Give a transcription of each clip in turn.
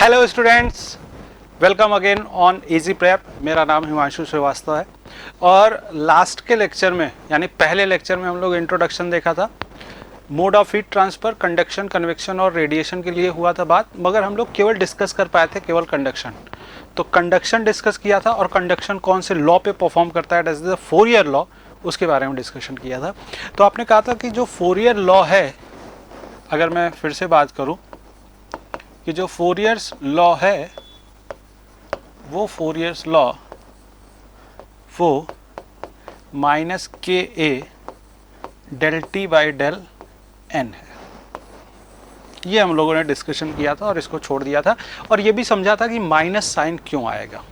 Hello students, welcome again on easy prep. मेरा नाम हिमांशु श्रीवास्तव है और लास्ट के लेक्चर में यानी पहले लेक्चर में हम लोग इंट्रोडक्शन देखा था। Mode of heat transfer, conduction, convection और रेडिएशन के लिए हुआ था बात, मगर हम लोग केवल डिस्कस कर पाए थे केवल कंडक्शन। तो कंडक्शन डिस्कस किया था और कंडक्शन कौन से लॉ पे परफॉर्म करता है, that is the Fourier law, उसके बारे में डिस्कशन किया था। तो आपने कहा था कि जो फोरियर लॉ है, अगर मैं फिर से बात करूं कि जो फोरियर्स लॉ है वो फोरियर्स लॉ वो minus K A del T by del N है। ये हम लोगों ने डिस्कशन किया था और इसको छोड़ दिया था और ये भी समझा था कि माइनस साइन क्यों आएगा।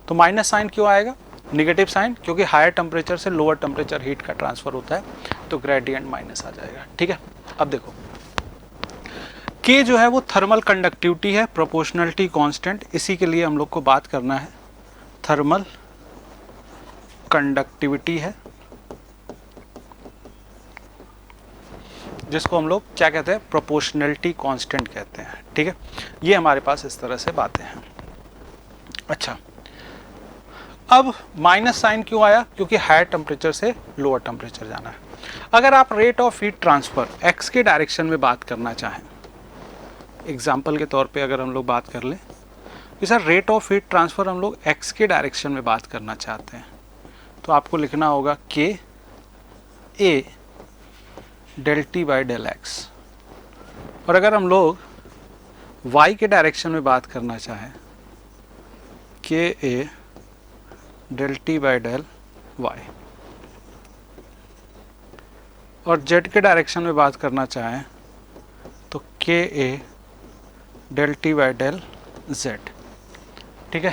तो माइनस साइन क्यों आएगा, निगेटिव साइन, क्योंकि हायर टेम्परेचर से लोअर टेम्परेचर हीट का ट्रांसफर होता है, तो ग्रेडियंट माइनस आ जाएगा। ठीक है, अब देखो K जो है वो थर्मल कंडक्टिविटी है, प्रोपोर्शनलिटी कांस्टेंट। इसी के लिए हम लोग को बात करना है, थर्मल कंडक्टिविटी है, जिसको हम लोग क्या कहते हैं, प्रोपोर्शनलिटी कांस्टेंट कहते हैं। ठीक है, ये हमारे पास इस तरह से बातें हैं। अच्छा, अब माइनस साइन क्यों आया, क्योंकि हायर टेम्परेचर से लोअर टेम्परेचर जाना है। अगर आप rate of heat transfer x के डायरेक्शन में बात करना चाहें, एग्जाम्पल के तौर पे अगर हम लोग बात कर लें कि sir rate of heat transfer हम लोग एक्स के डायरेक्शन में बात करना चाहते हैं, तो आपको लिखना होगा K A del T by del X. और अगर हम लोग वाई के डायरेक्शन में बात करना चाहें, K A del T by del Y. और जेड के डायरेक्शन में बात करना चाहें तो K A del T by del Z. ठीक है,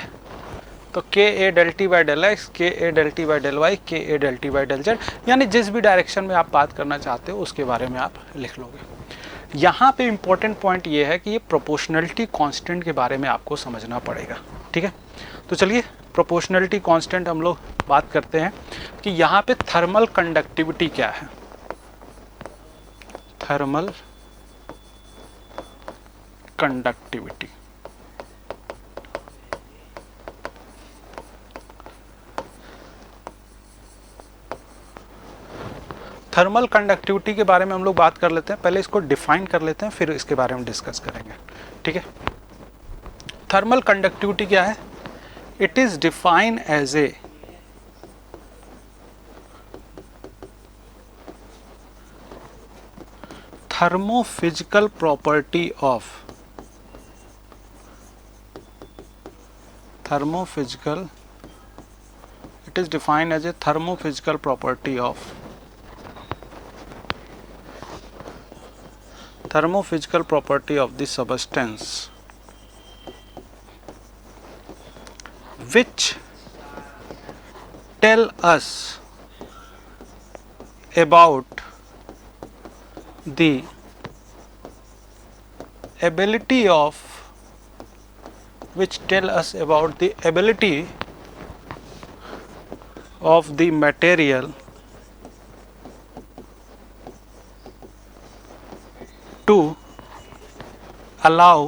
तो K A del T by del X, K A del T by del Y, K A del T by del Z, यानी जिस भी डायरेक्शन में आप बात करना चाहते हो उसके बारे में आप लिख लोगे। यहाँ पे इंपॉर्टेंट पॉइंट ये है कि ये प्रोपोर्शनलिटी कांस्टेंट के बारे में आपको समझना पड़ेगा। ठीक है, तो चलिए प्रोपोर्शनलिटी कांस्टेंट हम लोग बात करते हैं कि यहाँ पे थर्मल कंडक्टिविटी क्या है। थर्मल कंडक्टिविटी, थर्मल कंडक्टिविटी के बारे में हम लोग बात कर लेते हैं। पहले इसको डिफाइन कर लेते हैं, फिर इसके बारे में डिस्कस करेंगे। ठीक है, थर्मल कंडक्टिविटी क्या है? It is define as a thermophysical property of thermophysical it is defined as a thermophysical property of the substance which tell us about the ability of the material to allow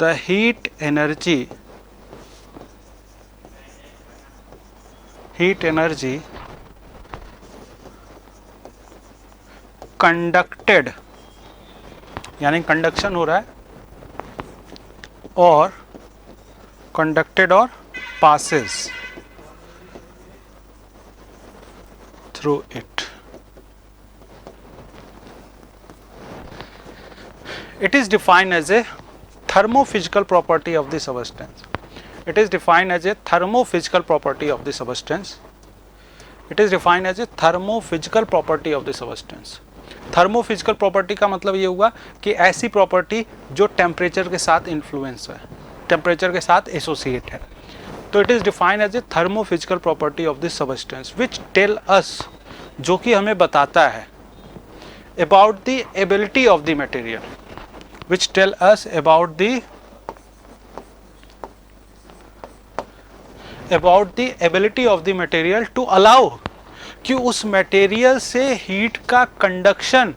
the heat energy conducted, यानी conduction हो रहा है, और conducted और passes through it. It is defined as a thermophysical property of the substance. It is defined as a thermophysical property of the substance. It is defined as a thermophysical property of the substance. Thermophysical property का मतलब ये हुआ कि ऐसी property जो temperature के साथ influence है, टेम्परेचर के साथ एसोसिएट है। तो it is defined as a thermophysical property of this substance which tell us, जो कि हमें बताता है, about the ability of the material, which tell us about the ability of the material to allow कि उस material से heat का conduction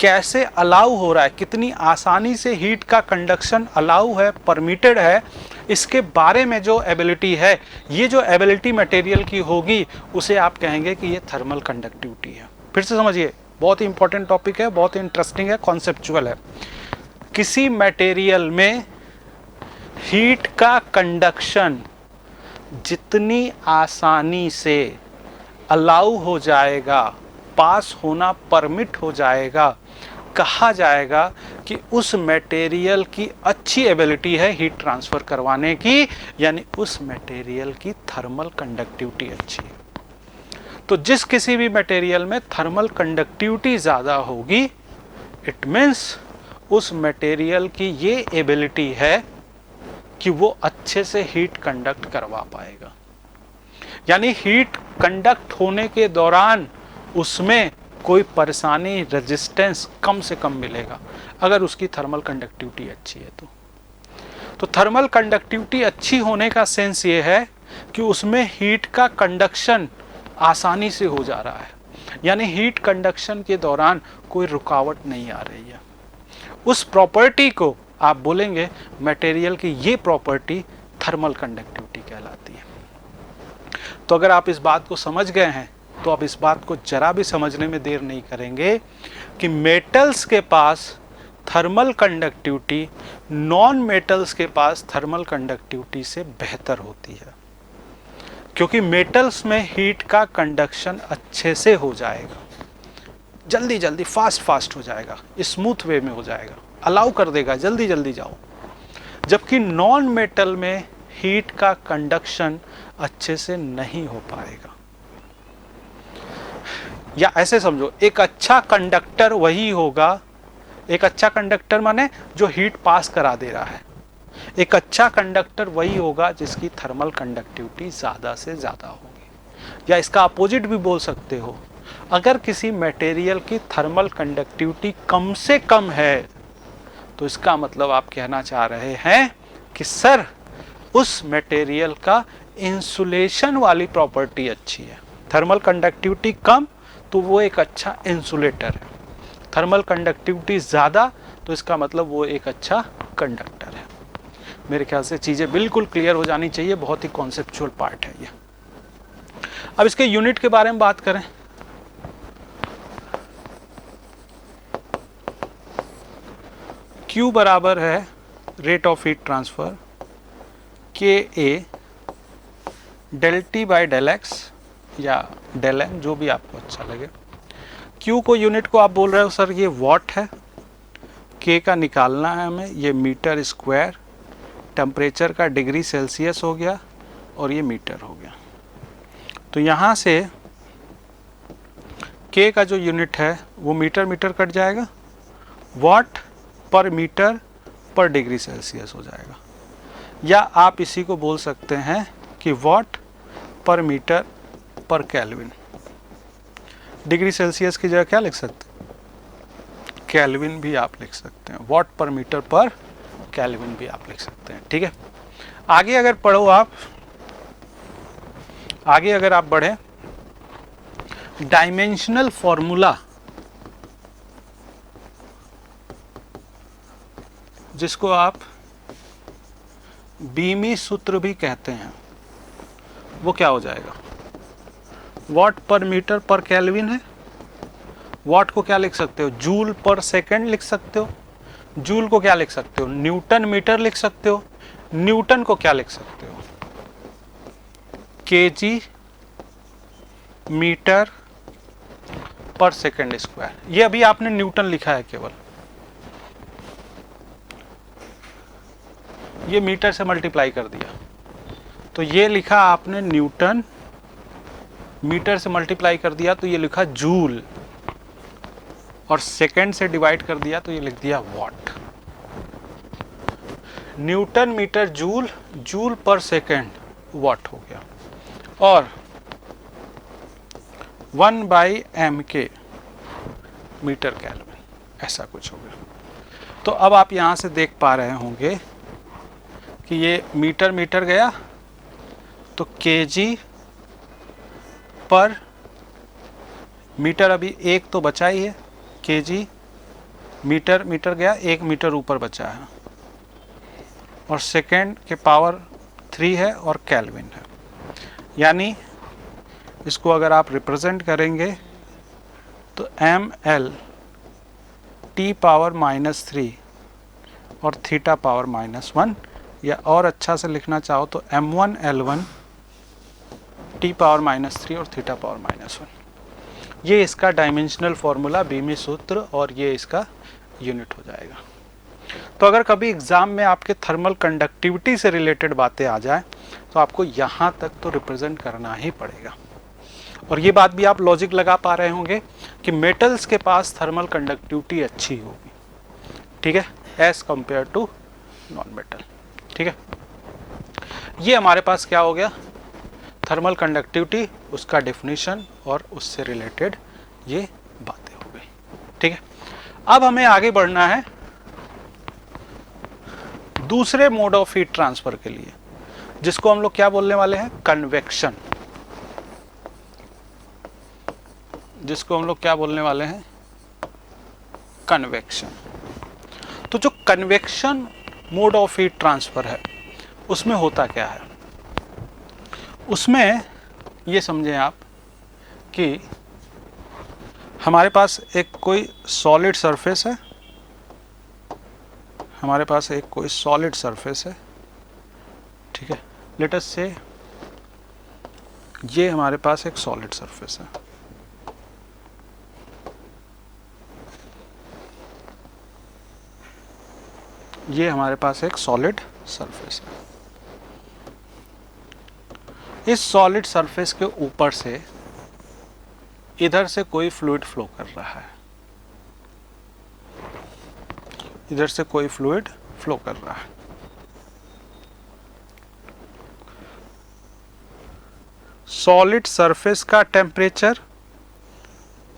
कैसे अलाउ हो रहा है, कितनी आसानी से हीट का कंडक्शन अलाउ है, परमिटेड है, इसके बारे में जो एबिलिटी है, ये जो एबिलिटी मटेरियल की होगी उसे आप कहेंगे कि ये थर्मल कंडक्टिविटी है। फिर से समझिए, बहुत ही इंपॉर्टेंट टॉपिक है, बहुत ही इंटरेस्टिंग है, कॉन्सेप्चुअल है। किसी मटेरियल में हीट का कंडक्शन जितनी आसानी से अलाउ हो जाएगा, पास होना परमिट हो जाएगा, कहा जाएगा कि उस मटेरियल की अच्छी एबिलिटी है हीट ट्रांसफर करवाने की, यानी उस मटेरियल की थर्मल कंडक्टिविटी अच्छी है। तो जिस किसी भी मटेरियल में थर्मल कंडक्टिविटी ज़्यादा होगी, इट मीन्स उस मटेरियल की ये एबिलिटी है कि वो अच्छे से हीट कंडक्ट करवा पाएगा, यानी हीट कंडक्ट होने के दौरान उसमें कोई परेशानी, रेजिस्टेंस कम से कम मिलेगा अगर उसकी थर्मल कंडक्टिविटी अच्छी है। तो थर्मल कंडक्टिविटी अच्छी होने का सेंस ये है कि उसमें हीट का कंडक्शन आसानी से हो जा रहा है, यानी हीट कंडक्शन के दौरान कोई रुकावट नहीं आ रही है। उस प्रॉपर्टी को आप बोलेंगे मटेरियल की ये प्रॉपर्टी थर्मल कंडक्टिविटी कहलाती है। तो अगर आप इस बात को समझ गए हैं तो आप इस बात को जरा भी समझने में देर नहीं करेंगे कि मेटल्स के पास थर्मल कंडक्टिविटी नॉन मेटल्स के पास थर्मल कंडक्टिविटी से बेहतर होती है, क्योंकि मेटल्स में हीट का कंडक्शन अच्छे से हो जाएगा, जल्दी जल्दी फास्ट हो जाएगा, स्मूथ वे में हो जाएगा, अलाउ कर देगा जल्दी जल्दी जाओ। जबकि नॉन मेटल में हीट का कंडक्शन अच्छे से नहीं हो पाएगा। या ऐसे समझो, एक अच्छा कंडक्टर वही होगा, एक अच्छा कंडक्टर माने जो हीट पास करा दे रहा है, एक अच्छा कंडक्टर वही होगा जिसकी थर्मल कंडक्टिविटी ज़्यादा से ज़्यादा होगी। या इसका अपोजिट भी बोल सकते हो, अगर किसी मटेरियल की थर्मल कंडक्टिविटी कम से कम है तो इसका मतलब आप कहना चाह रहे हैं कि सर उस मटेरियल का इंसुलेशन वाली प्रॉपर्टी अच्छी है। थर्मल कंडक्टिविटी कम तो वो एक अच्छा इंसुलेटर है, थर्मल कंडक्टिविटी ज़्यादा तो इसका मतलब वो एक अच्छा कंडक्टर है। मेरे ख्याल से चीज़ें बिल्कुल क्लियर हो जानी चाहिए, बहुत ही कॉन्सेप्चुअल पार्ट है ये। अब इसके यूनिट के बारे में बात करें। Q बराबर है rate of heat transfer K A del T by del X या डेल एम, जो भी आपको अच्छा लगे। Q को यूनिट को आप बोल रहे हो सर ये वॉट है, K का निकालना है हमें, ये मीटर स्क्वायर, टेम्परेचर का डिग्री सेल्सियस हो गया और ये मीटर हो गया। तो यहाँ से K का जो यूनिट है वो मीटर मीटर कट जाएगा, वॉट पर मीटर पर डिग्री सेल्सियस हो जाएगा। या आप इसी को बोल सकते हैं कि वॉट पर मीटर पर केल्विन। डिग्री सेल्सियस की जगह क्या लिख सकते हैं, केल्विन भी आप लिख सकते हैं, वॉट पर मीटर पर केल्विन भी आप लिख सकते हैं। ठीक है, आगे अगर पढ़ो आप, आगे अगर आप बढ़े, डायमेंशनल फॉर्मूला जिसको आप बीमी सूत्र भी कहते हैं, वो क्या हो जाएगा, वॉट पर मीटर पर केल्विन है। वॉट को क्या लिख सकते हो, जूल पर सेकंड लिख सकते हो, जूल को क्या लिख सकते हो, न्यूटन मीटर लिख सकते हो, न्यूटन को क्या लिख सकते हो, केजी मीटर पर सेकंड स्क्वायर। ये अभी आपने न्यूटन लिखा है केवल, ये मीटर से मल्टीप्लाई कर दिया, तो ये लिखा आपने न्यूटन, मीटर से मल्टीप्लाई कर दिया तो ये लिखा जूल, और सेकंड से डिवाइड कर दिया तो ये लिख दिया watt. Newton metre joule, joule per second watt हो गया, और 1/m² मीटर केल्विन, ऐसा कुछ हो गया। तो अब आप यहां से देख पा रहे होंगे कि ये मीटर मीटर गया तो केजी पर मीटर, अभी एक तो बचा ही है, केजी मीटर मीटर गया, 1 मीटर ऊपर बचा है, और सेकेंड के पावर 3 है और केल्विन है। यानी इसको अगर आप रिप्रेजेंट करेंगे तो ml t पावर -3 और थीटा पावर -1, या और अच्छा से लिखना चाहो तो m1 l1 t पावर -3 और थीटा पावर -1। ये इसका डायमेंशनल फॉर्मूला, बीमी सूत्र, और ये इसका यूनिट हो जाएगा। तो अगर कभी एग्जाम में आपके थर्मल कंडक्टिविटी से रिलेटेड बातें आ जाए तो आपको यहाँ तक तो रिप्रेजेंट करना ही पड़ेगा। और ये बात भी आप लॉजिक लगा पा रहे होंगे कि मेटल्स के पास थर्मल कंडक्टिविटी अच्छी होगी, ठीक है, as compare to non metal. ठीक है, ये हमारे पास क्या हो गया, थर्मल कंडक्टिविटी, उसका डेफिनेशन और उससे रिलेटेड ये बातें हो गई। ठीक है, अब हमें आगे बढ़ना है दूसरे मोड ऑफ हीट ट्रांसफर के लिए, जिसको हम लोग क्या बोलने वाले हैं, कन्वेक्शन। जिसको हम लोग क्या बोलने वाले हैं, कन्वेक्शन। तो जो convection mode of heat transfer है उसमें होता क्या है, उसमें ये समझें आप कि हमारे पास एक कोई सॉलिड सरफेस है, हमारे पास एक कोई सॉलिड सरफेस है, ठीक है, लेट अस से ये हमारे पास एक सॉलिड सरफेस है। ये हमारे पास एक सॉलिड सरफेस है। इस सॉलिड सरफेस के ऊपर से इधर से कोई फ्लूइड फ्लो कर रहा है, इधर से कोई फ्लूइड फ्लो कर रहा है। सॉलिड सरफेस का टेम्परेचर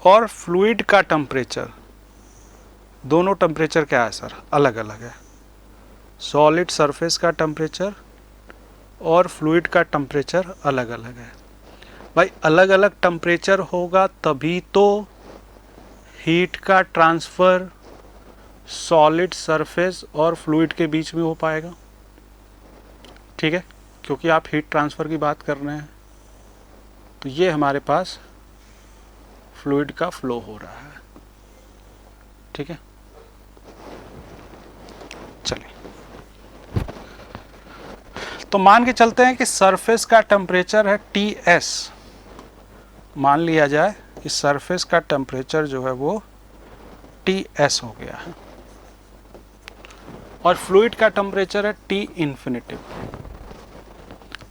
और फ्लूइड का टेम्परेचर, दोनों टेम्परेचर क्या है सर, अलग अलग है। सॉलिड सरफेस का टेम्परेचर और फ्लूइड का टेम्परेचर अलग अलग है। भाई अलग अलग टेम्परेचर होगा तभी तो हीट का ट्रांसफर सॉलिड सरफेस और फ्लूइड के बीच में हो पाएगा। ठीक है, क्योंकि आप हीट ट्रांसफर की बात कर रहे हैं। तो ये हमारे पास फ्लूइड का फ्लो हो रहा है। ठीक है, चलिए तो मान के चलते हैं कि सरफेस का टेम्परेचर है Ts। मान लिया जाए कि सरफेस का टेम्परेचर जो है वो Ts हो गया है और फ्लूइड का टेम्परेचर है T इंफिनिटी,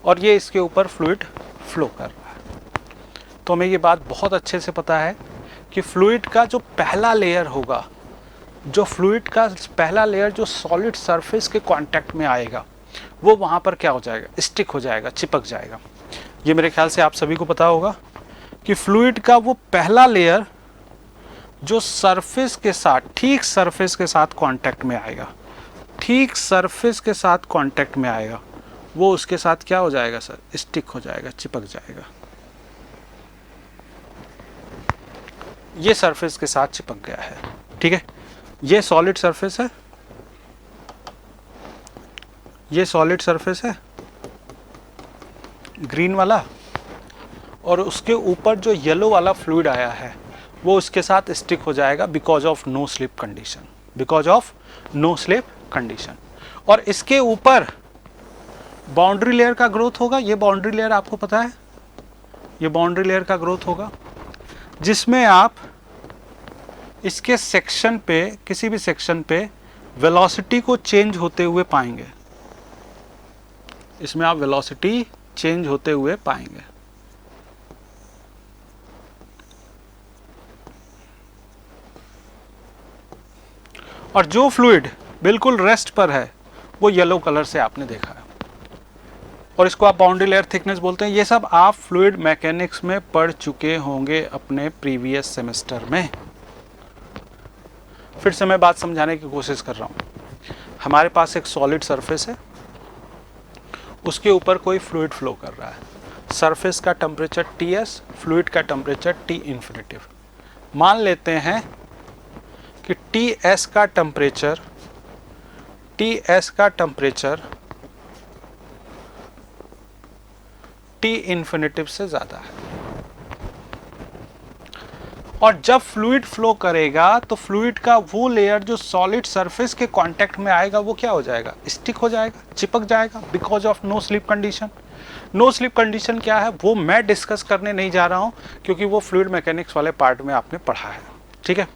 और ये इसके ऊपर फ्लूइड फ्लो कर रहा है। तो हमें ये बात बहुत अच्छे से पता है कि फ्लूइड का जो पहला लेयर होगा, जो फ्लूइड का पहला लेयर जो सॉलिड सरफेस के कांटेक्ट में आएगा, वो वहाँ पर क्या हो जाएगा, स्टिक हो जाएगा, चिपक जाएगा। ये मेरे ख्याल से आप सभी को पता होगा कि फ्लूइड का वो पहला लेयर जो सरफेस के साथ, ठीक सरफेस के साथ कांटेक्ट में आएगा, ठीक सरफेस के साथ कांटेक्ट में आएगा, वो उसके साथ क्या हो जाएगा सर, स्टिक हो जाएगा, चिपक जाएगा। ये सरफेस के साथ चिपक गया है। ठीक है, ये सॉलिड सरफेस है, ये सॉलिड सरफेस है ग्रीन वाला, और उसके ऊपर जो येलो वाला फ्लूइड आया है वो उसके साथ स्टिक हो जाएगा because of no slip condition, because of no slip condition. और इसके ऊपर बाउंड्री लेयर का ग्रोथ होगा। ये बाउंड्री लेयर आपको पता है, ये बाउंड्री लेयर का ग्रोथ होगा, जिसमें आप इसके सेक्शन पे, किसी भी सेक्शन पे वेलोसिटी को चेंज होते हुए पाएंगे। इसमें आप वेलोसिटी चेंज होते हुए पाएंगे। और जो फ्लूइड बिल्कुल रेस्ट पर है वो येलो कलर से आपने देखा है, और इसको आप बाउंड्री लेयर थिकनेस बोलते हैं। ये सब आप फ्लूइड मैकेनिक्स में पढ़ चुके होंगे अपने प्रीवियस सेमेस्टर में। फिर से मैं बात समझाने की कोशिश कर रहा हूँ। हमारे पास एक सॉलिड सरफेस है, उसके ऊपर कोई फ्लूइड फ्लो कर रहा है। सरफेस का टेम्परेचर Ts, फ्लूइड का टेम्परेचर T इंफिनिटी। मान लेते हैं कि Ts का टेम्परेचर T इन्फिनिटिव से ज़्यादा है। और जब फ्लूइड फ्लो करेगा तो फ्लूइड का वो लेयर जो सॉलिड सरफेस के कांटेक्ट में आएगा वो क्या हो जाएगा, स्टिक हो जाएगा, चिपक जाएगा, because of no slip condition. No slip condition क्या है वो मैं डिस्कस करने नहीं जा रहा हूं, क्योंकि वो फ्लूइड मैकेनिक्स वाले पार्ट में आपने पढ़ा है, ठीक है।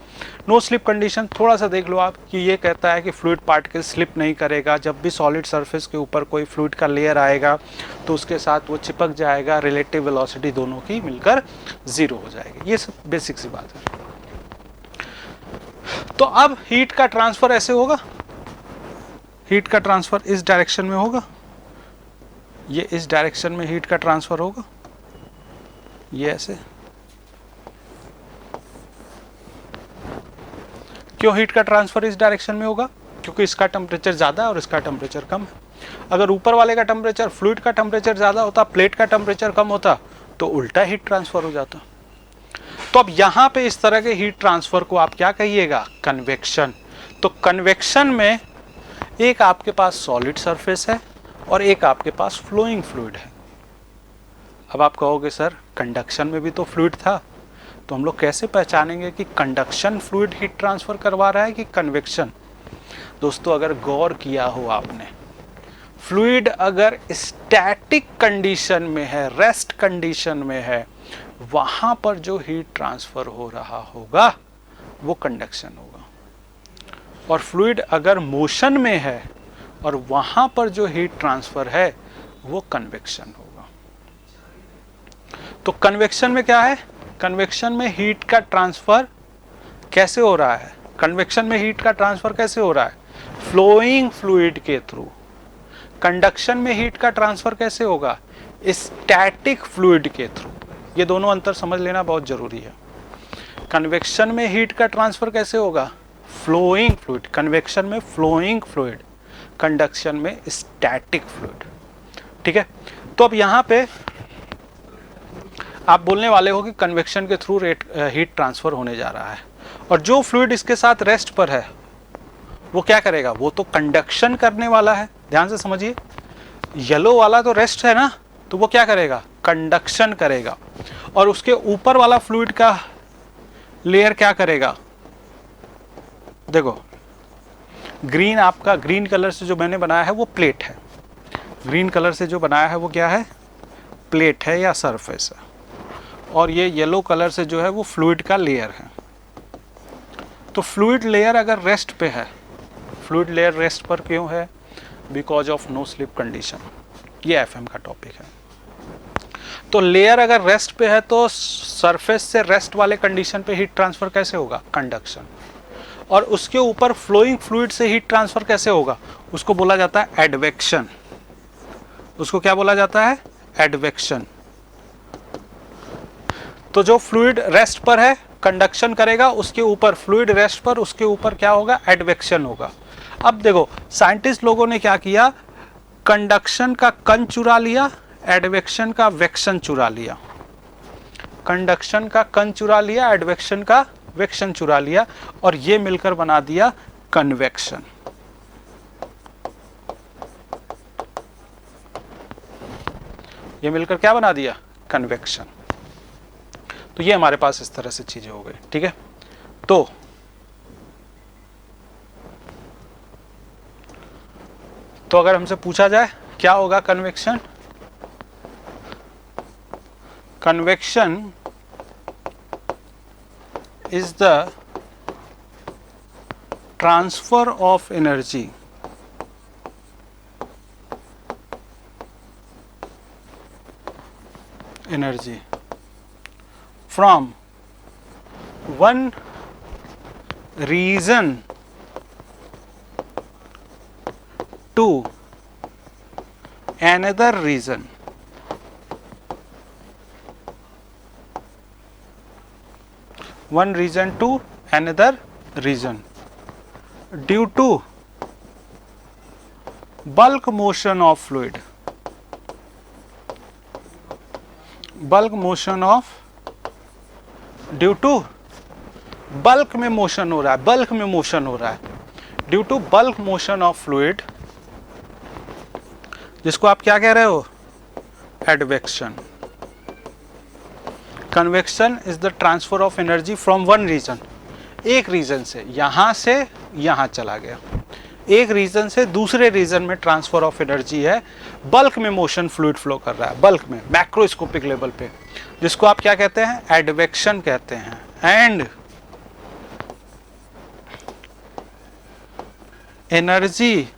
नो स्लिप कंडीशन थोड़ा सा देख लो आप, कि ये कहता है कि फ्लूइड पार्टिकल स्लिप नहीं करेगा, जब भी सॉलिड सरफेस के ऊपर कोई फ्लूइड का लेयर आएगा तो उसके साथ वो चिपक जाएगा, रिलेटिव वेलोसिटी दोनों की मिलकर 0 हो जाएगी। ये सब बेसिक सी बात है। तो अब हीट का ट्रांसफर ऐसे होगा, हीट का ट्रांसफर इस डायरेक्शन में होगा, ये इस डायरेक्शन में हीट का ट्रांसफर होगा, ये ऐसे। क्यों हीट का ट्रांसफर इस डायरेक्शन में होगा? क्योंकि इसका टेम्परेचर ज्यादा है और इसका टेम्परेचर कम है। अगर ऊपर वाले का टेम्परेचर, फ्लूइड का टेम्परेचर ज्यादा होता, प्लेट का टेम्परेचर कम होता, तो उल्टा हीट ट्रांसफर हो जाता। तो अब यहां पे इस तरह के हीट ट्रांसफर को आप क्या कहिएगा, कन्वेक्शन। तो कन्वेक्शन में एक आपके पास सॉलिड सरफेस है और एक आपके पास फ्लोइंग फ्लूइड है। अब आप कहोगे सर कंडक्शन में भी तो फ्लूइड था, तो हम लोग कैसे पहचानेंगे कि कंडक्शन फ्लूइड हीट ट्रांसफर करवा रहा है कि कन्वेक्शन? दोस्तों अगर गौर किया हो आपने, फ्लूइड अगर स्टैटिक कंडीशन में है, रेस्ट कंडीशन में है, वहां पर जो हीट ट्रांसफर हो रहा होगा वो कंडक्शन होगा। और फ्लूइड अगर मोशन में है और वहां पर जो हीट ट्रांसफर है वो कन्वेक्शन होगा। तो कन्वेक्शन में क्या है, कन्वेक्शन में हीट का ट्रांसफर कैसे हो रहा है? कन्वेक्शन में हीट का ट्रांसफर कैसे हो रहा है? फ्लोइंग फ्लूइड के थ्रू। कंडक्शन में हीट का ट्रांसफर कैसे होगा? स्टैटिक फ्लूइड के थ्रू। ये दोनों अंतर समझ लेना बहुत जरूरी है। कन्वेक्शन में हीट का ट्रांसफर कैसे होगा? Flowing fluid. कन्वेक्शन में फ्लोइंग फ्लूइड, कंडक्शन में स्टैटिक फ्लूइड, ठीक है। तो अब यहां पे आप बोलने वाले हो कि कन्वेक्शन के थ्रू हीट ट्रांसफर होने जा रहा है, और जो फ्लूइड इसके साथ रेस्ट पर है वो क्या करेगा? वो तो कंडक्शन करने वाला है। ध्यान से समझिए, येलो वाला तो रेस्ट है ना, तो वो क्या करेगा? कंडक्शन करेगा। और उसके ऊपर वाला फ्लूइड का लेयर क्या करेगा? देखो ग्रीन, आपका ग्रीन कलर से जो मैंने बनाया है वो प्लेट है। ग्रीन कलर से जो बनाया है वो क्या है? प्लेट है या सरफेस है। और ये येलो कलर से जो है वो फ्लूइड का लेयर है। तो फ्लूइड लेयर अगर रेस्ट पे है, फ्लूइड लेयर रेस्ट पर क्यों है? Because of no slip condition. ये एफएम का टॉपिक है। तो लेयर अगर रेस्ट पे है तो सरफेस से रेस्ट वाले कंडीशन पे हीट ट्रांसफर कैसे होगा? कंडक्शन। और उसके ऊपर फ्लोइंग फ्लूइड से हीट ट्रांसफर कैसे होगा? उसको बोला जाता है एडवेक्शन। उसको क्या बोला जाता है? एडवेक्शन। तो जो फ्लूइड रेस्ट पर है कंडक्शन करेगा, उसके ऊपर फ्लूइड रेस्ट पर, उसके ऊपर क्या होगा? एडवेक्शन होगा। अब देखो साइंटिस्ट लोगों ने क्या किया, कंडक्शन का कन चुरा लिया, एडवेक्शन का वेक्शन चुरा लिया। कंडक्शन का कन चुरा लिया, एडवेक्शन का वेक्शन चुरा लिया, और ये मिलकर बना दिया कन्वेक्शन। ये मिलकर क्या बना दिया? कन्वेक्शन। तो ये हमारे पास इस तरह से चीजें हो गई, ठीक है। तो अगर हमसे पूछा जाए क्या होगा convection? Convection is the transfer of energy from one region to another region. One region to another region due to bulk motion of fluid. Bulk motion of due to bulk में मोशन हो रहा है, bulk में motion हो रहा है, due to bulk motion of fluid, जिसको आप क्या कह रहे हो, advection. Convection is the transfer of energy from one region, एक रीजन से यहां चला गया, एक रीजन से दूसरे रीजन में ट्रांसफर ऑफ एनर्जी है। बल्क में मोशन फ्लूइड फ्लो कर रहा है, बल्क में, मैक्रोस्कोपिक लेवल पे, जिसको आप क्या कहते हैं, एडवेक्शन कहते हैं। And energy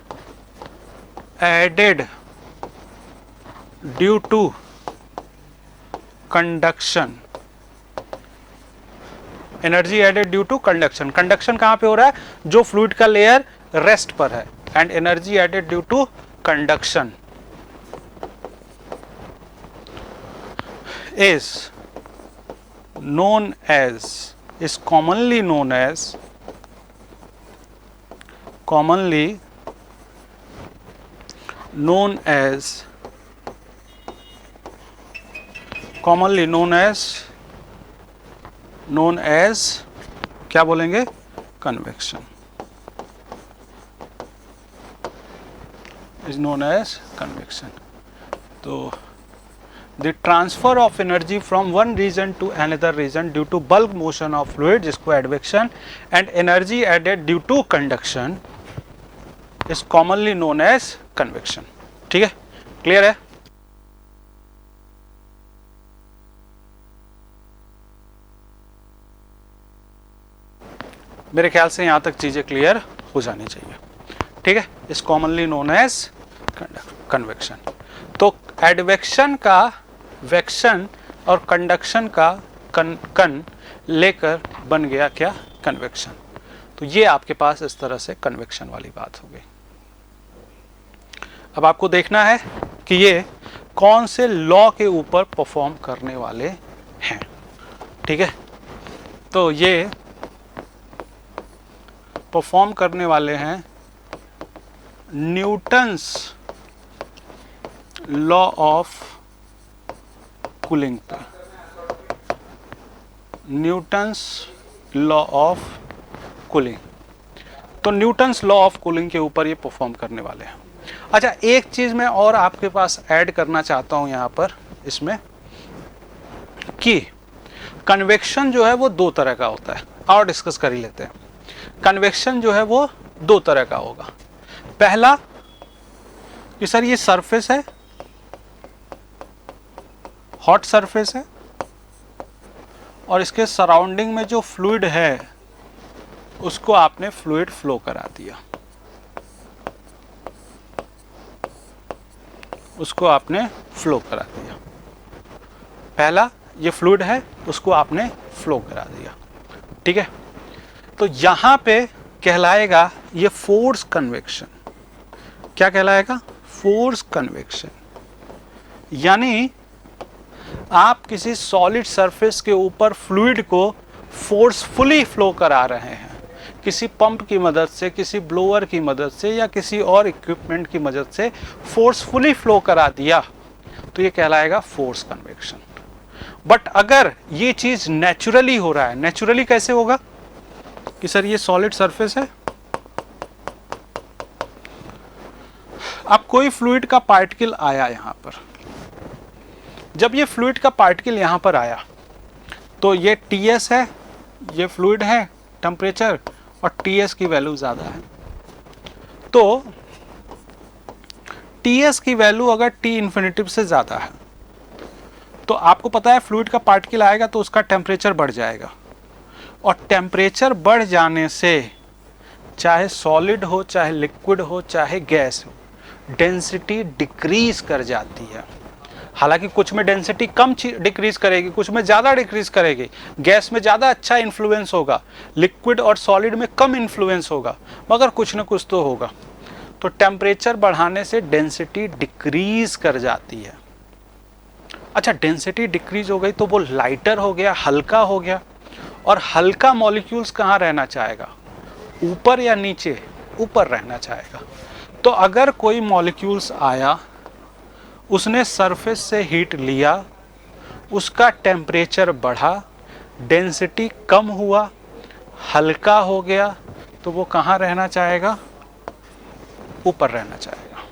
added due to conduction, energy added due to conduction. Conduction कहां पे हो रहा है, जो फ्लूइड का लेयर रेस्ट पर है, and energy added due to conduction is known as, is commonly known as, commonly known as, commonly known as, known as क्या बोलेंगे, convection, is known as convection। तो the transfer of energy from one region to another region due to bulk motion of fluid, जिसको advection, and energy added due to conduction is commonly known as convection। ठीक है, clear है। मेरे ख्याल से यहां तक चीजें क्लियर हो जानी चाहिए। ठीक है, इस कॉमनली नोन एज कन्वेक्शन। तो एडवेक्शन का वेक्शन और कंडक्शन का कन लेकर बन गया क्या, कन्वेक्शन। तो ये आपके पास इस तरह से कन्वेक्शन वाली बात हो गई। अब आपको देखना है कि ये कौन से लॉ के ऊपर परफॉर्म करने वाले हैं। ठीक है, तो ये परफॉर्म करने वाले हैं न्यूटन्स लॉ ऑफ कूलिंग पे, न्यूटन्स लॉ ऑफ कूलिंग। तो न्यूटन्स लॉ ऑफ कूलिंग के ऊपर ये परफॉर्म करने वाले हैं। अच्छा, एक चीज मैं और आपके पास ऐड करना चाहता हूं यहां पर इसमें, कि कन्वेक्शन जो है वो दो तरह का होता है, और डिस्कस कर ही लेते हैं। कन्वेक्शन जो है वो दो तरह का होगा। पहला कि सर ये सरफेस है, हॉट सरफेस है, और इसके सराउंडिंग में जो फ्लूइड है उसको आपने फ्लूइड फ्लो करा दिया, उसको आपने फ्लो करा दिया। पहला ये फ्लूइड है, उसको आपने फ्लो करा दिया। ठीक है, तो यहां पे कहलाएगा ये फोर्स कन्वेक्शन। क्या कहलाएगा, फोर्स कन्वेक्शन। यानी आप किसी सॉलिड सरफेस के ऊपर फ्लूइड को फोर्सफुली फ्लो करा रहे हैं, किसी पंप की मदद से, किसी ब्लोअर की मदद से, या किसी और इक्विपमेंट की मदद से फोर्सफुली फ्लो करा दिया, तो ये कहलाएगा फोर्स कन्वेक्शन। बट अगर ये चीज नेचुरली हो रहा है, नेचुरली कैसे होगा कि सर ये सॉलिड सरफेस है, अब कोई फ्लूइड का पार्टिकल आया यहां पर, जब ये फ्लूइड का पार्टिकल यहां पर आया तो ये Ts है, ये फ्लूइड है, टेम्परेचर, और Ts की वैल्यू ज्यादा है। तो Ts की वैल्यू अगर T इन्फिनिटिव से ज्यादा है तो आपको पता है फ्लूइड का पार्टिकल आएगा तो उसका टेम्परेचर बढ़ जाएगा, और टेम्परेचर बढ़ जाने से चाहे सॉलिड हो, चाहे लिक्विड हो, चाहे गैस हो, डेंसिटी डिक्रीज कर जाती है। हालांकि कुछ में डेंसिटी कम डिक्रीज करेगी, कुछ में ज़्यादा डिक्रीज करेगी। गैस में ज़्यादा अच्छा इन्फ्लुएंस होगा, लिक्विड और सॉलिड में कम इन्फ्लुएंस होगा, मगर कुछ ना कुछ तो होगा। तो टेम्परेचर बढ़ाने से डेंसिटी डिक्रीज कर जाती है। अच्छा, डेंसिटी डिक्रीज हो गई तो वो लाइटर हो गया, हल्का हो गया, और हल्का मॉलिक्यूल्स कहाँ रहना चाहेगा, ऊपर या नीचे, ऊपर रहना चाहेगा। तो अगर कोई मॉलिक्यूल्स आया, उसने सरफेस से हीट लिया, उसका टेम्परेचर बढ़ा, डेंसिटी कम हुआ, हल्का हो गया तो वो कहाँ रहना चाहेगा, ऊपर रहना चाहेगा।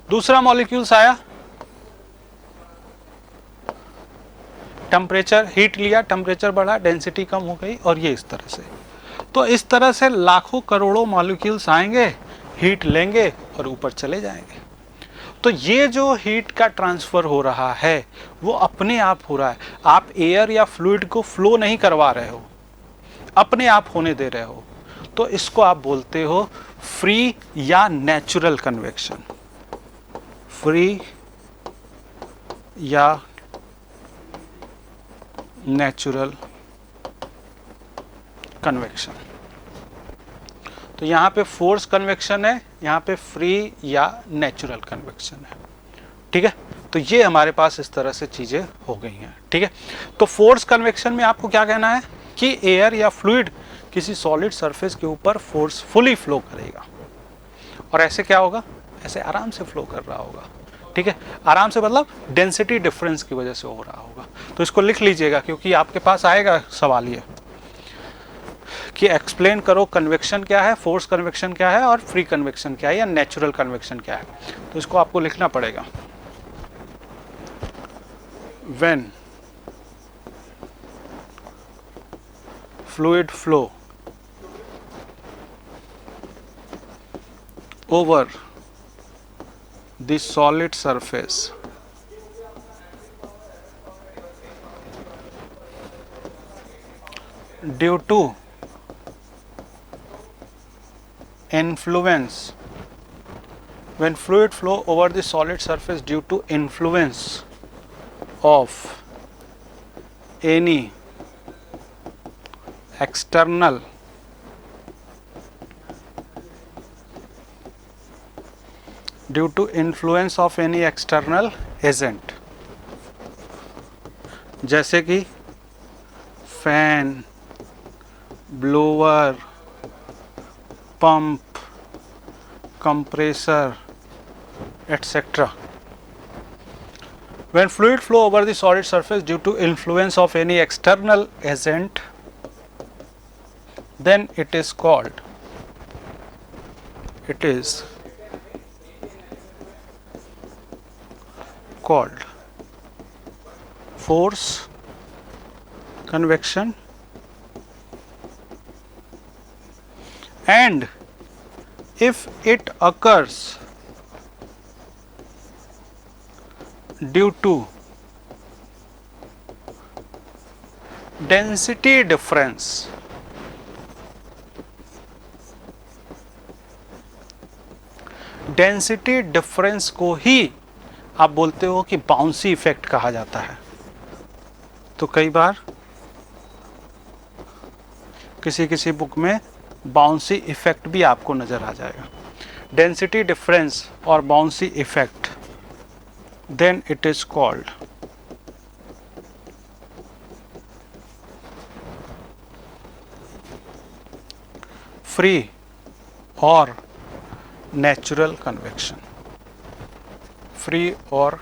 दूसरा मॉलिक्यूल्स आया, टेम्परेचर, हीट लिया, टेम्परेचर बढ़ा, डेंसिटी कम हो गई, और ये इस तरह से। तो इस तरह से लाखों करोड़ों मॉलिक्यूल्स आएंगे, हीट लेंगे और ऊपर चले जाएंगे। तो ये जो हीट का ट्रांसफर हो रहा है वो अपने आप हो रहा है। आप एयर या फ्लूइड को फ्लो नहीं करवा रहे हो, अपने आप होने दे रहे हो। तो इसको आप बोलते हो फ्री या नेचुरल कन्वेक्शन। फ्री या नेचुरल कन्वेक्शन। तो यहां पे फोर्स कन्वेक्शन है, यहां पे फ्री या नेचुरल कन्वेक्शन है। ठीक है, तो ये हमारे पास इस तरह से चीजें हो गई हैं। ठीक है, तो फोर्स कन्वेक्शन में आपको क्या कहना है कि एयर या फ्लूइड किसी सॉलिड सरफेस के ऊपर फोर्सफुली फ्लो करेगा, और ऐसे क्या होगा, ऐसे आराम से फ्लो कर रहा होगा। ठीक है, आराम से मतलब डेंसिटी डिफरेंस की वजह से हो रहा होगा। तो इसको लिख लीजिएगा, क्योंकि आपके पास आएगा सवाल ये कि एक्सप्लेन करो कन्वेक्शन क्या है, फोर्स कन्वेक्शन क्या है, और फ्री कन्वेक्शन क्या है, या नेचुरल कन्वेक्शन क्या है। तो इसको आपको लिखना पड़ेगा। When fluid flow over the solid surface due to influence, when fluid flow over the solid surface due to influence of any external due to influence of any external agent, जैसे कि fan, blower, pump, compressor, etc. When fluid flow over the solid surface due to influence of any external agent, then it is called force convection, and if it occurs due to density difference, density difference को ही आप बोलते हो कि bouncy effect कहा जाता है। तो कई बार किसी किसी बुक में बाउंसी इफेक्ट भी आपको नजर आ जाएगा। डेंसिटी डिफरेंस और buoyancy effect, then it is called free और नेचुरल कन्वेक्शन। फ्री और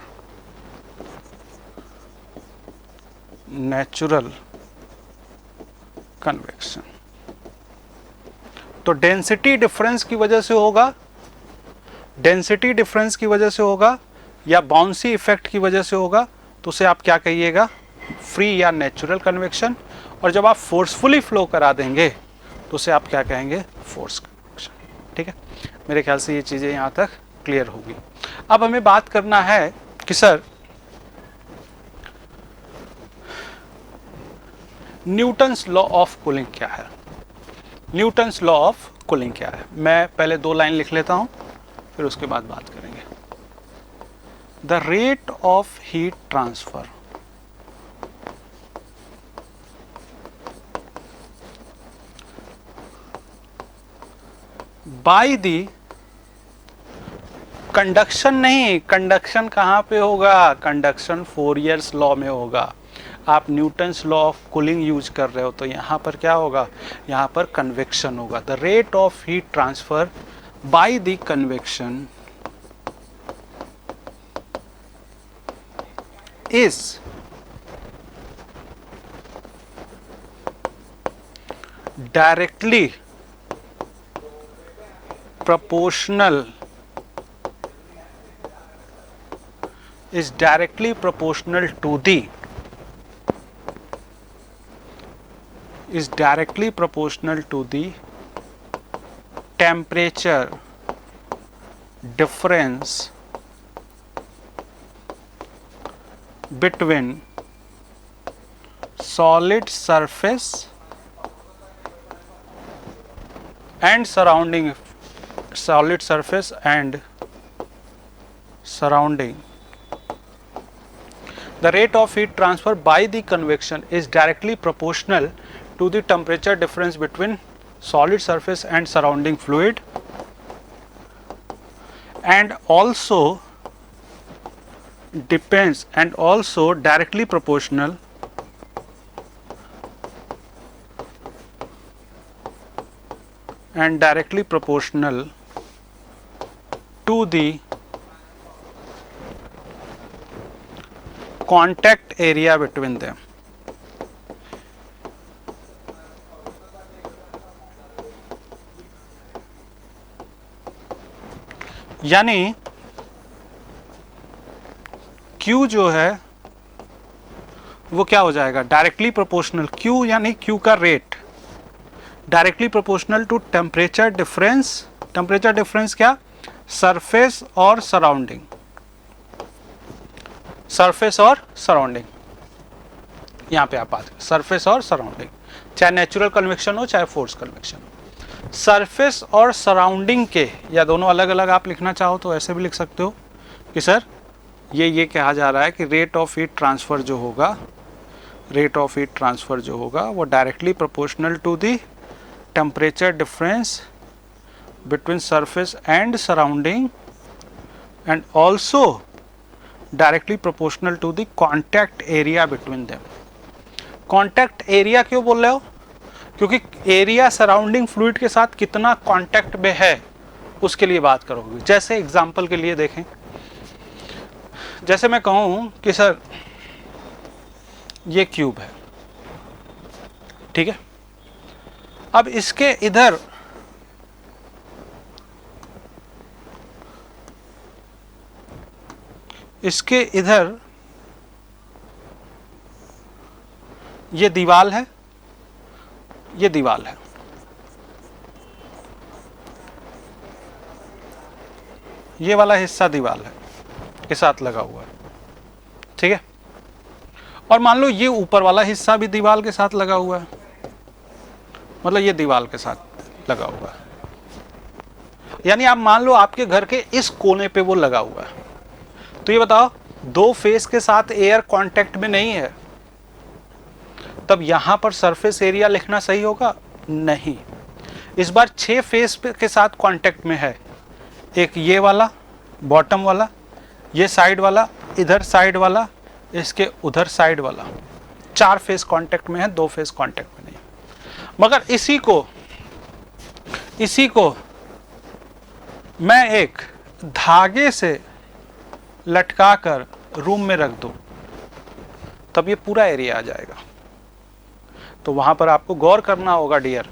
नेचुरल कन्वेक्शन। तो डेंसिटी डिफरेंस की वजह से होगा, डेंसिटी डिफरेंस की वजह से होगा, या बाउंसी इफेक्ट की वजह से होगा, तो उसे आप क्या कहिएगा, फ्री या नेचुरल कन्वेक्शन। और जब आप फोर्सफुली फ्लो करा देंगे तो उसे आप क्या कहेंगे, फोर्स कन्वेक्शन। ठीक है, मेरे ख्याल से ये चीजें यहां तक क्लियर होगी। अब हमें बात करना है कि sir Newton's law of cooling क्या है। न्यूटन्स लॉ ऑफ कूलिंग क्या है, मैं पहले 2 लाइन लिख लेता हूं, फिर उसके बाद बात करेंगे। The rate of heat transfer by the conduction, नहीं, कंडक्शन कहां पे होगा, कंडक्शन फोरियर्स लॉ में होगा। आप Newton's law of cooling use कर रहे हो, तो यहां पर क्या होगा, यहां पर कन्वेक्शन होगा। The rate of heat transfer by the convection is directly proportional is directly proportional to the temperature difference between solid surface and surrounding The rate of heat transfer by the convection is directly proportional to the temperature difference between solid surface and surrounding fluid, and also directly proportional to the contact area between them. यानी Q जो है वो क्या हो जाएगा, directly proportional, Q यानी Q का rate directly proportional to temperature difference क्या, सरफेस और सराउंडिंग, यहां पे आप बात करें सरफेस और सराउंडिंग, चाहे नेचुरल कन्वेक्शन हो चाहे फोर्स कन्वेक्शन हो। सरफेस और सराउंडिंग के, या दोनों अलग अलग आप लिखना चाहो तो ऐसे भी लिख सकते हो कि सर ये कहा जा रहा है कि रेट ऑफ हीट ट्रांसफर जो होगा वो directly proportional to the temperature difference between surface and surrounding, and also directly proportional to the contact area between them. Contact area क्यों बोल रहे हो, क्योंकि एरिया सराउंडिंग फ्लूइड के साथ कितना कॉन्टैक्ट में है उसके लिए बात करोगे। जैसे एग्जांपल के लिए देखें, जैसे मैं कहूं कि सर ये क्यूब है, ठीक है, अब इसके इधर ये दीवाल है, ये वाला हिस्सा दीवाल है के साथ लगा हुआ है, ठीक है, और मान लो ये ऊपर वाला हिस्सा भी दीवाल के साथ लगा हुआ है, मतलब ये दीवाल के साथ लगा हुआ है, यानी आप मान लो आपके घर के इस कोने पे वो लगा हुआ है, तो ये बताओ दो फेस के साथ एयर कांटेक्ट में नहीं है, तब यहां पर सरफेस एरिया लिखना सही होगा? नहीं। इस बार 6 फेस के साथ कांटेक्ट में है, एक ये वाला बॉटम वाला, ये साइड वाला, इधर साइड वाला, इसके उधर साइड वाला, 4 फेस कांटेक्ट में है, 2 फेस कांटेक्ट में नहीं। मगर इसी को मैं एक धागे से लटकाकर रूम में रख दूं, तब ये पूरा एरिया आ जाएगा। तो वहां पर आपको गौर करना होगा डियर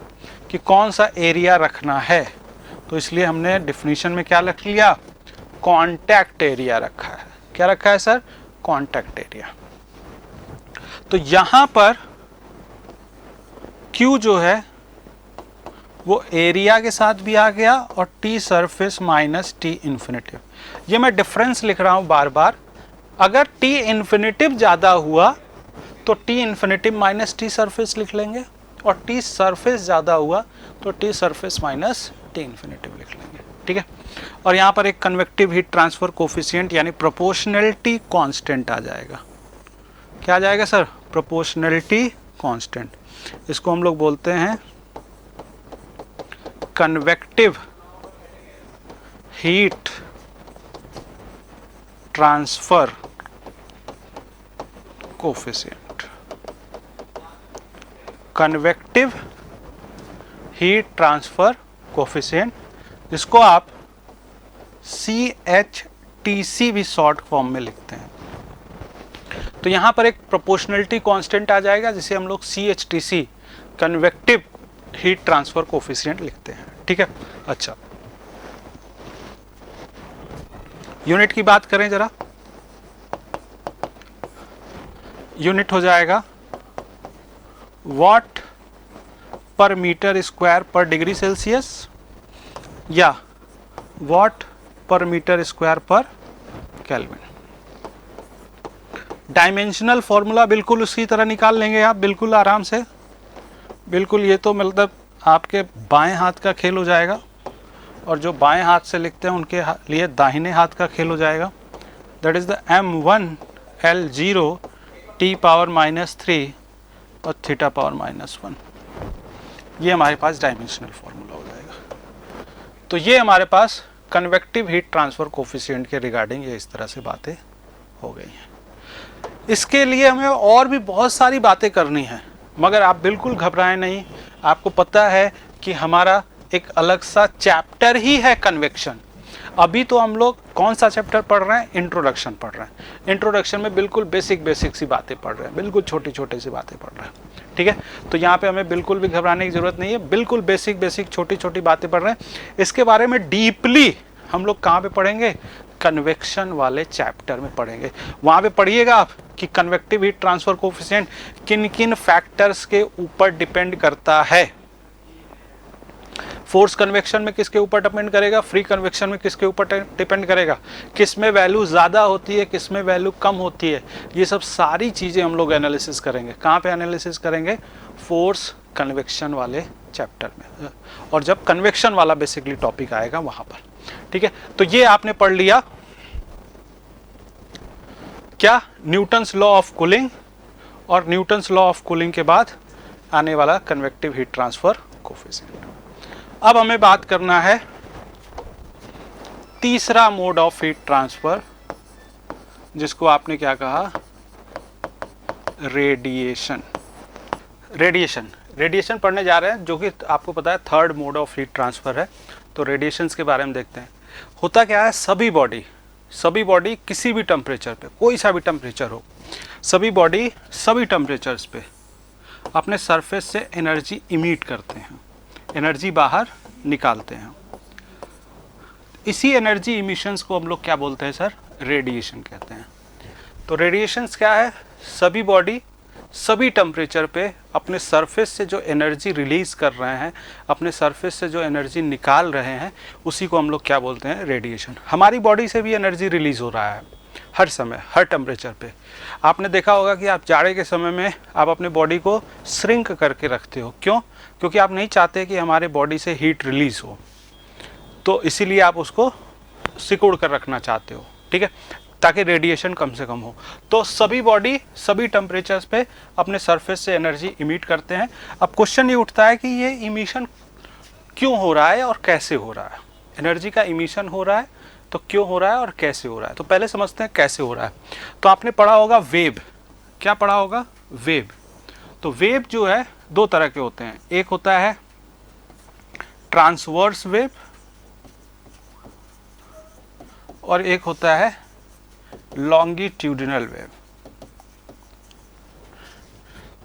कि कौन सा एरिया रखना है, तो इसलिए हमने डिफिनीशन में क्या रख लिया, कांटेक्ट एरिया रखा है। क्या रखा है सर? Contact area. तो यहां पर Q जो है वो एरिया के साथ भी आ गया और T surface minus T infinitive, ये मैं डिफरेंस लिख रहा हूं बार बार। अगर T इन्फिनिटिव ज्यादा हुआ तो T infinitive minus T surface लिख लेंगे, और T सरफेस ज्यादा हुआ तो T surface minus T infinitive लिख लेंगे, ठीक है। और यहाँ पर एक कन्वेक्टिव हीट ट्रांसफर कोफिशिएंट यानी प्रोपोर्शनैलिटी कांस्टेंट आ जाएगा। क्या आ जाएगा सर? Proportionality constant. इसको हम लोग बोलते हैं convective heat transfer coefficient. Convective heat transfer coefficient, जिसको आप CHTC भी शॉर्ट फॉर्म में लिखते हैं। तो यहां पर एक प्रोपोर्शनैलिटी कांस्टेंट आ जाएगा जिसे हम लोग CHTC convective heat transfer coefficient लिखते हैं। ठीक है, अच्छा यूनिट की बात करें जरा, यूनिट हो जाएगा watt per metre square per degree Celsius या watt per metre square per kelvin. Dimensional formula बिल्कुल उसी तरह निकाल लेंगे आप, बिल्कुल आराम से, बिल्कुल। ये तो मतलब आपके बाएं हाथ का खेल हो जाएगा, और जो बाएं हाथ से लिखते हैं उनके लिए दाहिने हाथ का खेल हो जाएगा। That is the m1L0 t power -3 और थीटा पावर -1। ये हमारे पास डायमेंशनल फॉर्मूला हो जाएगा। तो ये हमारे पास कन्वेक्टिव हीट ट्रांसफर कोफिशिएंट के रिगार्डिंग ये इस तरह से बातें हो गई हैं। इसके लिए हमें और भी बहुत सारी बातें करनी है, मगर आप बिल्कुल घबराएं नहीं। आपको पता है कि हमारा एक अलग सा चैप्टर ही है कन्वेक्शन। अभी तो हम लोग कौन सा चैप्टर पढ़ रहे हैं? इंट्रोडक्शन पढ़ रहे हैं। इंट्रोडक्शन में बिल्कुल बेसिक सी बातें पढ़ रहे हैं, बिल्कुल छोटी सी बातें पढ़ रहे हैं। ठीक है, तो यहाँ पे हमें बिल्कुल भी घबराने की जरूरत नहीं है, बिल्कुल बेसिक छोटी बातें पढ़ रहे हैं। इसके बारे में डीपली हम लोग कहाँ पे पढ़ेंगे? कन्वेक्शन वाले चैप्टर में पढ़ेंगे। वहाँ पे पढ़िएगा आप कि कन्वेक्टिव हीट ट्रांसफर कोफिशिएंट किन किन फैक्टर्स के ऊपर डिपेंड करता है। फोर्स कन्वेक्शन में किसके ऊपर डिपेंड करेगा, फ्री कन्वेक्शन में किसके ऊपर डिपेंड करेगा, किस में वैल्यू ज़्यादा होती है, किस में वैल्यू कम होती है। ये सब सारी चीज़ें हम लोग एनालिसिस करेंगे। कहाँ पे एनालिसिस करेंगे? फोर्स कन्वेक्शन वाले चैप्टर में, और जब कन्वेक्शन वाला बेसिकली टॉपिक आएगा वहाँ पर। ठीक है, तो ये आपने पढ़ लिया क्या? न्यूटन्स लॉ ऑफ कूलिंग, और न्यूटन्स लॉ ऑफ कूलिंग के बाद आने वाला कन्वेक्टिव हीट ट्रांसफर कोफिशिएंट। अब हमें बात करना है तीसरा मोड ऑफ हीट ट्रांसफर, जिसको आपने क्या कहा? रेडिएशन। रेडिएशन पढ़ने जा रहे हैं, जो कि आपको पता है third mode of heat transfer है। तो रेडिएशंस के बारे में देखते हैं। होता क्या है? सभी बॉडी किसी भी टेम्परेचर पे, कोई सा भी टेम्परेचर हो, सभी बॉडी सभी टेम्परेचर्स पे अपने सरफेस से एनर्जी इमिट करते हैं, एनर्जी बाहर निकालते हैं। इसी एनर्जी इमिशंस को हम लोग क्या बोलते हैं सर? रेडिएशन कहते हैं। तो रेडिएशंस क्या है? सभी बॉडी सभी टेम्परेचर पे अपने सरफेस से जो एनर्जी रिलीज कर रहे हैं, अपने सरफेस से जो एनर्जी निकाल रहे हैं, उसी को हम लोग क्या बोलते हैं? रेडिएशन। हमारी बॉडी से भी एनर्जी रिलीज हो रहा है हर समय, हर टेम्परेचर पे। आपने देखा होगा कि आप जाड़े के समय में आप अपने बॉडी को श्रिंक करके रखते हो। क्यों? क्योंकि आप नहीं चाहते कि हमारे बॉडी से हीट रिलीज हो, तो इसीलिए आप उसको सिकुड़ कर रखना चाहते हो। ठीक है, ताकि रेडिएशन कम से कम हो। तो सभी बॉडी सभी टेम्परेचर्स पे अपने सरफेस से एनर्जी इमिट करते हैं। अब क्वेश्चन ये उठता है कि ये इमिशन क्यों हो रहा है और कैसे हो रहा है? एनर्जी का इमिशन हो रहा है तो क्यों हो रहा है और कैसे हो रहा है? तो पहले समझते हैं कैसे हो रहा है। तो आपने पढ़ा होगा वेव। क्या पढ़ा होगा? वेव। तो वेव जो है दो तरह के होते हैं। एक होता है ट्रांसवर्स वेव और एक होता है लॉन्गिट्यूडिनल वेव।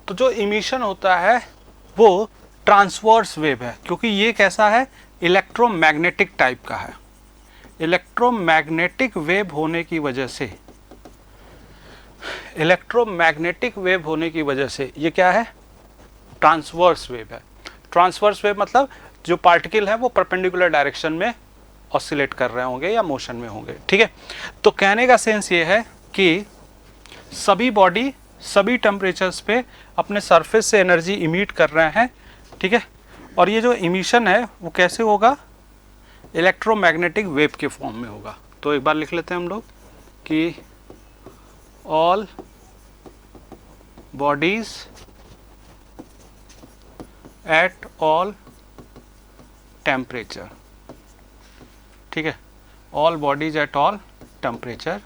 तो जो इमिशन होता है वो ट्रांसवर्स वेव है, क्योंकि ये कैसा है? इलेक्ट्रोमैग्नेटिक टाइप का है। इलेक्ट्रोमैग्नेटिक वेव होने की वजह से ये क्या है? ट्रांसवर्स वेव है। ट्रांसवर्स वेव मतलब जो पार्टिकल है वो परपेंडिकुलर डायरेक्शन में ऑसिलेट कर रहे होंगे या मोशन में होंगे। ठीक है, तो कहने का सेंस ये है कि सभी बॉडी सभी टेम्परेचर्स पे अपने सरफेस से एनर्जी इमिट कर रहे हैं। ठीक है, और ये जो इमिशन है वो कैसे होगा? इलेक्ट्रोमैग्नेटिक वेव के फॉर्म में होगा। तो एक बार लिख लेते हैं हम लोग कि all bodies at all temperature. ठीक है, all bodies at all temperature,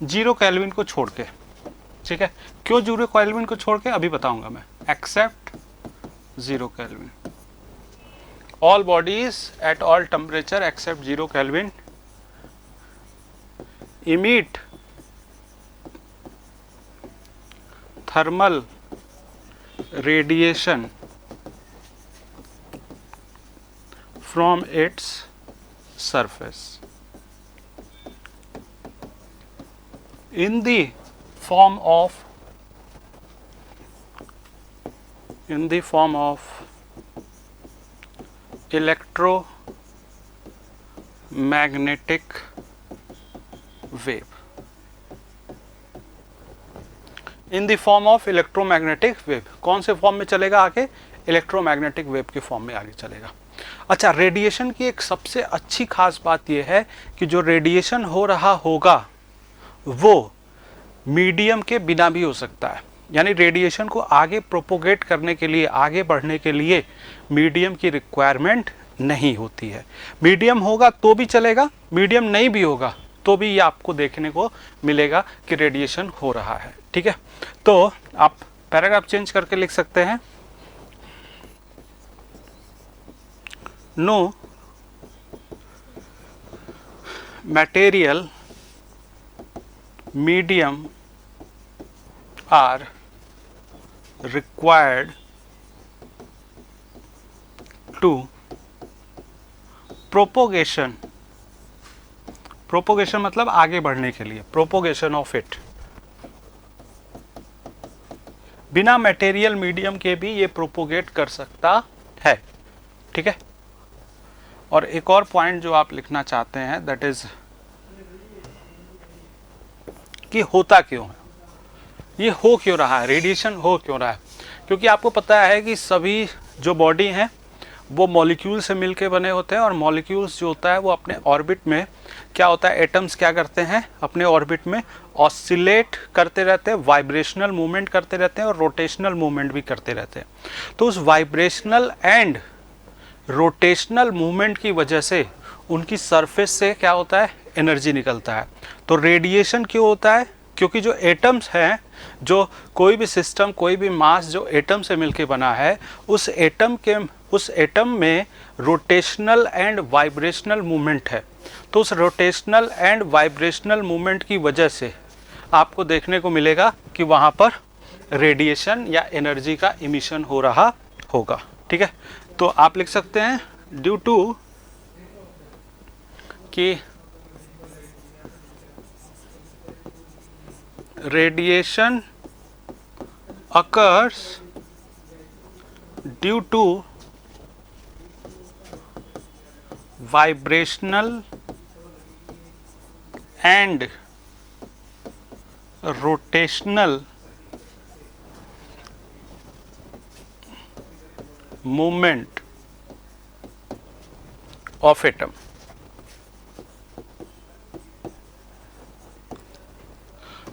0 kelvin को छोड़ के। ठीक है, क्यों 0 केल्विन को छोड़ के? अभी बताऊंगा मैं। Except 0 kelvin, all bodies at all temperature except 0 kelvin emit thermal radiation from its surface in the form of electromagnetic wave, in the form of electromagnetic wave. कौन से फॉर्म में चलेगा आगे? इलेक्ट्रोमैग्नेटिक वेव के फॉर्म में आगे चलेगा। अच्छा, रेडिएशन की एक सबसे अच्छी खास बात यह है कि जो रेडिएशन हो रहा होगा वो मीडियम के बिना भी हो सकता है, यानी रेडिएशन को आगे प्रोपोगेट करने के लिए, आगे बढ़ने के लिए मीडियम की रिक्वायरमेंट नहीं होती है। मीडियम होगा तो भी चलेगा, मीडियम नहीं भी होगा तो भी ये आपको देखने को मिलेगा कि रेडिएशन हो रहा है। ठीक है, तो आप पैराग्राफ चेंज करके लिख सकते हैं, no material medium are required to propagation मतलब आगे बढ़ने के लिए, propagation of it। बिना मटेरियल मीडियम के भी ये प्रोपोगेट कर सकता है। ठीक है, और एक और पॉइंट जो आप लिखना चाहते हैं दैट इज कि होता क्यों है, ये हो क्यों रहा है, रेडिएशन हो क्यों रहा है? क्योंकि आपको पता है कि सभी जो बॉडी हैं वो मॉलिक्यूल से मिलके बने होते हैं, और मॉलिक्यूल्स जो होता है वो अपने ऑर्बिट में क्या होता है, एटम्स क्या करते हैं, अपने ऑर्बिट में ऑसिलेट करते रहते हैं, वाइब्रेशनल मूवमेंट करते रहते हैं और रोटेशनल मूवमेंट भी करते रहते हैं। तो उस वाइब्रेशनल एंड रोटेशनल मूवमेंट की वजह से उनकी सरफेस से क्या होता है, एनर्जी निकलता है। तो रेडिएशन क्यों होता है? क्योंकि जो एटम्स हैं, जो कोई भी सिस्टम, कोई भी मास जो एटम से मिलके बना है, उस एटम में रोटेशनल एंड वाइब्रेशनल मूवमेंट है। तो उस रोटेशनल एंड वाइब्रेशनल मूवमेंट की वजह से आपको देखने को मिलेगा कि वहाँ पर रेडिएशन या एनर्जी का इमिशन हो रहा होगा। ठीक है, तो आप लिख सकते हैं ड्यू टू कि radiation occurs due to vibrational and rotational movement of atom।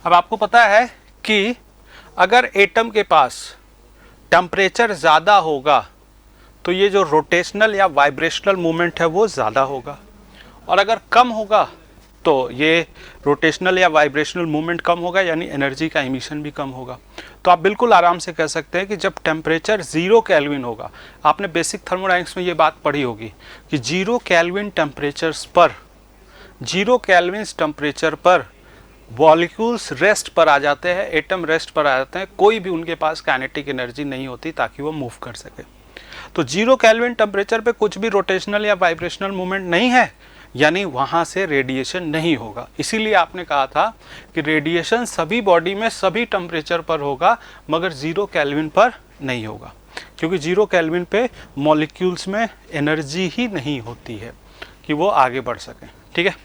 अब आपको पता है कि अगर एटम के पास टेम्परेचर ज़्यादा होगा तो ये जो रोटेशनल या वाइब्रेशनल मूवमेंट है वो ज़्यादा होगा, और अगर कम होगा तो ये रोटेशनल या वाइब्रेशनल मूवमेंट कम होगा, यानी एनर्जी का इमिशन भी कम होगा। तो आप बिल्कुल आराम से कह सकते हैं कि जब टेम्परेचर 0 केल्विन होगा, आपने बेसिक थर्मोडायनेमिक्स में ये बात पढ़ी होगी कि 0 केल्विन टेम्परेचर पर मॉलिक्यूल्स रेस्ट पर आ जाते हैं, एटम रेस्ट पर आ जाते हैं, कोई भी उनके पास काइनेटिक एनर्जी नहीं होती ताकि वो मूव कर सके। तो 0 केल्विन टेम्परेचर पे कुछ भी रोटेशनल या वाइब्रेशनल मूवमेंट नहीं है, यानी वहाँ से रेडिएशन नहीं होगा। इसीलिए आपने कहा था कि रेडिएशन सभी बॉडी में सभी टेम्परेचर पर होगा मगर 0 केल्विन पर नहीं होगा, क्योंकि 0 केल्विन पे मॉलिक्यूल्स में एनर्जी ही नहीं होती है कि वो आगे बढ़ सकें। ठीक है,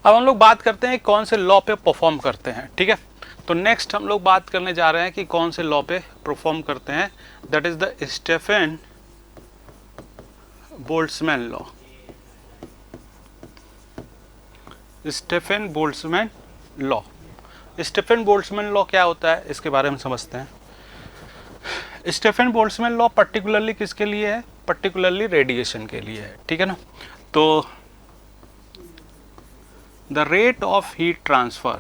अब हम लोग बात करते हैं कौन से लॉ पे परफॉर्म करते हैं। ठीक है, तो नेक्स्ट हम लोग बात करने जा रहे हैं कि कौन से लॉ पे परफॉर्म करते हैं, that is the Stefan Boltzmann law. Stefan Boltzmann law, Stefan Boltzmann law क्या होता है इसके बारे में समझते हैं। स्टेफन बोल्ट्जमैन लॉ पर्टिकुलरली किसके लिए है? पर्टिकुलरली रेडिएशन के लिए है। ठीक है ना, तो the rate of heat transfer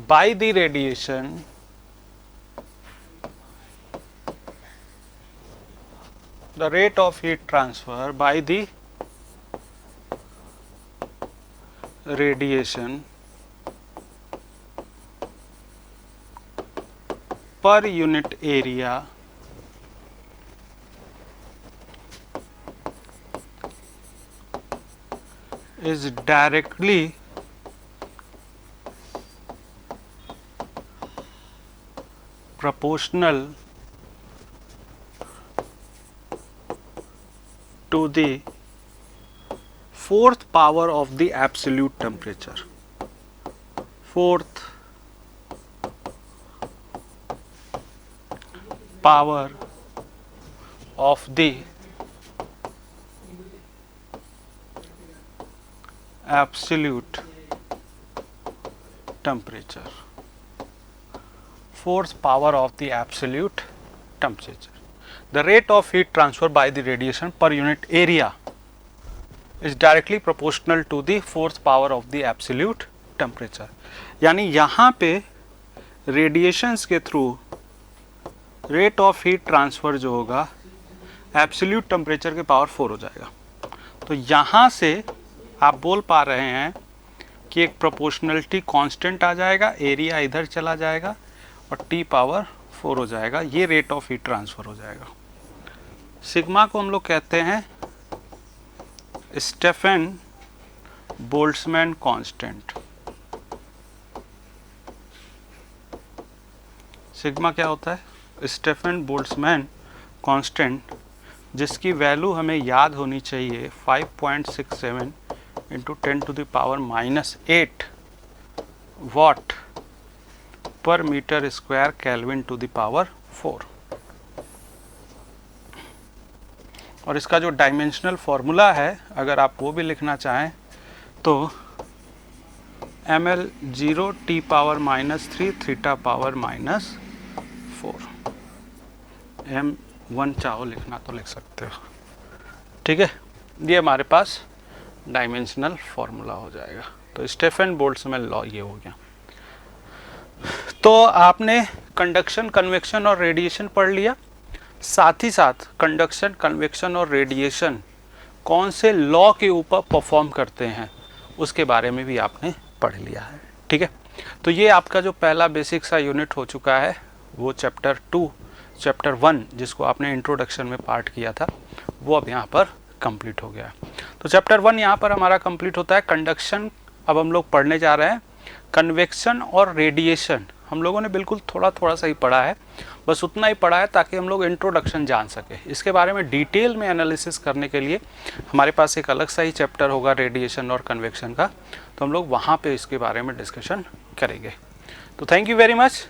by the radiation the rate of heat transfer by the radiation per unit area is directly proportional to the fourth power of the absolute temperature. Fourth power of the absolute temperature. Fourth power of the absolute temperature. The rate of heat transfer by the radiation per unit area is directly proportional to the fourth power of the absolute temperature. यानी यहाँ पे radiations के through rate of heat transfer जो होगा absolute temperature के power 4 हो जाएगा. तो यहाँ से आप बोल पा रहे हैं कि एक प्रोपोर्शनलिटी कांस्टेंट आ जाएगा, एरिया इधर चला जाएगा और टी पावर 4 हो जाएगा. ये रेट ऑफ हीट ट्रांसफ़र हो जाएगा. सिग्मा को हम लोग कहते हैं स्टेफन बोल्ट्जमैन कांस्टेंट. सिग्मा क्या होता है? स्टेफन बोल्ट्जमैन कांस्टेंट, जिसकी वैल्यू हमें याद होनी चाहिए 5.67 into 10 to the power -8 watt per metre square kelvin to the power 4. और इसका जो डायमेंशनल फॉर्मूला है, अगर आप वो भी लिखना चाहें तो ml 0 t power -3 theta power -4. m1 चाहो लिखना तो लिख सकते हो. ठीक है, ये हमारे पास डायमेंशनल फॉर्मूला हो जाएगा. तो स्टेफन बोल्ट्जमैन लॉ ये हो गया. तो आपने कंडक्शन, कन्वेक्शन और रेडिएशन पढ़ लिया. साथ ही साथ कंडक्शन, कन्वेक्शन और रेडिएशन कौन से लॉ के ऊपर परफॉर्म करते हैं उसके बारे में भी आपने पढ़ लिया है. ठीक है, तो ये आपका जो पहला बेसिक सा यूनिट हो चुका है वो चैप्टर 1 जिसको आपने इंट्रोडक्शन में पार्ट किया था वो अब यहाँ पर कंप्लीट हो गया. तो चैप्टर 1 यहाँ पर हमारा कंप्लीट होता है. कंडक्शन अब हम लोग पढ़ने जा रहे हैं. कन्वेक्शन और रेडिएशन हम लोगों ने बिल्कुल थोड़ा सा ही पढ़ा है, बस उतना ही पढ़ा है ताकि हम लोग इंट्रोडक्शन जान सके. इसके बारे में डिटेल में एनालिसिस करने के लिए हमारे पास एक अलग सा ही चैप्टर होगा रेडिएशन और कन्वेक्शन का, तो हम लोग वहाँ पे इसके बारे में डिस्कशन करेंगे. तो thank you very much.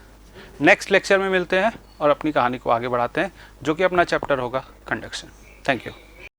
Next lecture में मिलते हैं और अपनी कहानी को आगे बढ़ाते हैं जो कि अपना चैप्टर होगा कंडक्शन. Thank you.